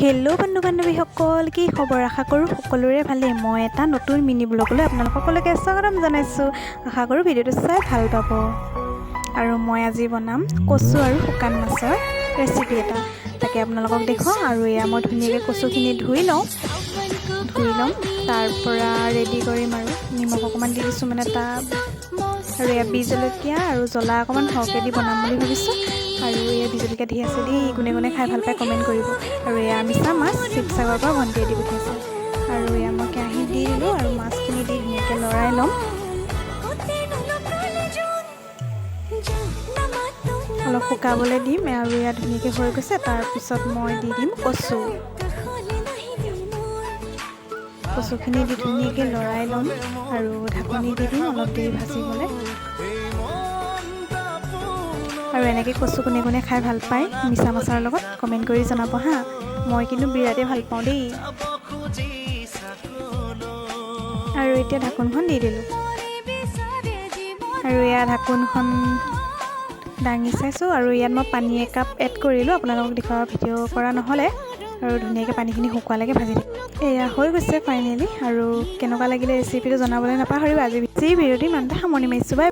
Hello' বন্ধু বান্ধৱীসকল, কি খবৰ? আশা কৰোঁ সকলোৰে ভালেই। মই এটা নতুন মিনি ব্লগলৈ আপোনালোক সকলোকে স্বাগতম জনাইছোঁ। আশা কৰোঁ ভিডিঅ'টো চাই ভাল পাব। আৰু মই আজি বনাম কচু আৰু শুকান মাছৰ ৰেচিপি এটা, তাকে আপোনালোকক দেখুৱাওঁ। আৰু এয়া মই ধুনীয়াকৈ কচুখিনি ধুই ল'ম। তাৰ পৰা ৰেডি কৰিম আৰু নিমখ অকণমান দি দিছোঁ মানে তাত। আৰু এয়া বি জলকীয়া আৰু জ্বলা অকণমান সৰহকৈ দি বনাম বুলি ভাবিছোঁ। আৰু এয়া বি জলকীয়া দি আছে দেই, কোনে কোনে খাই ভাল পায় কমেণ্ট কৰিব। আৰু এয়া মিছা মাছ শিৱসাগৰৰ পৰা ভণ্টিয়ে দি পঠিয়াইছে। আৰু এয়া মই কেৰাহীত দি দিলোঁ আৰু মাছখিনি দি ধুনীয়াকৈ লৰাই ল'ম। অলপ শুকাবলৈ দিম আৰু এয়া ধুনীয়াকৈ হৈ গৈছে। তাৰপিছত মই দি দিম কচুখিনি দি ধুনীয়াকৈ লৰাই ল'ম আৰু ঢাকনি দি দিম অলপ দেৰি ভাজিবলৈ। আৰু এনেকৈ কচু কোনে কোনে খাই ভাল পায় মিছা মাছৰ লগত কমেণ্ট কৰি জনাব হা। মই কিন্তু বিৰাটেই ভাল পাওঁ দেই। আৰু এতিয়া ঢাকোনখন দি দিলোঁ আৰু এয়া ঢাকোনখন দাঙি চাইছোঁ। আৰু ইয়াত মই পানী একাপ এড কৰিলোঁ, আপোনালোকক দেখুওৱা ভিডিঅ' কৰা নহ'লে। আৰু ধুনীয়াকৈ পানীখিনি শুকোৱালৈকে ভাজি দিম। এয়া হৈ গৈছে ফাইনেলি। আৰু কেনেকুৱা লাগিলে ৰেচিপিটো জনাবলৈ নাপাহৰিব। আজি ভিডিঅ'টো ইমানতে সামৰণি মাৰিছোঁ। বাই।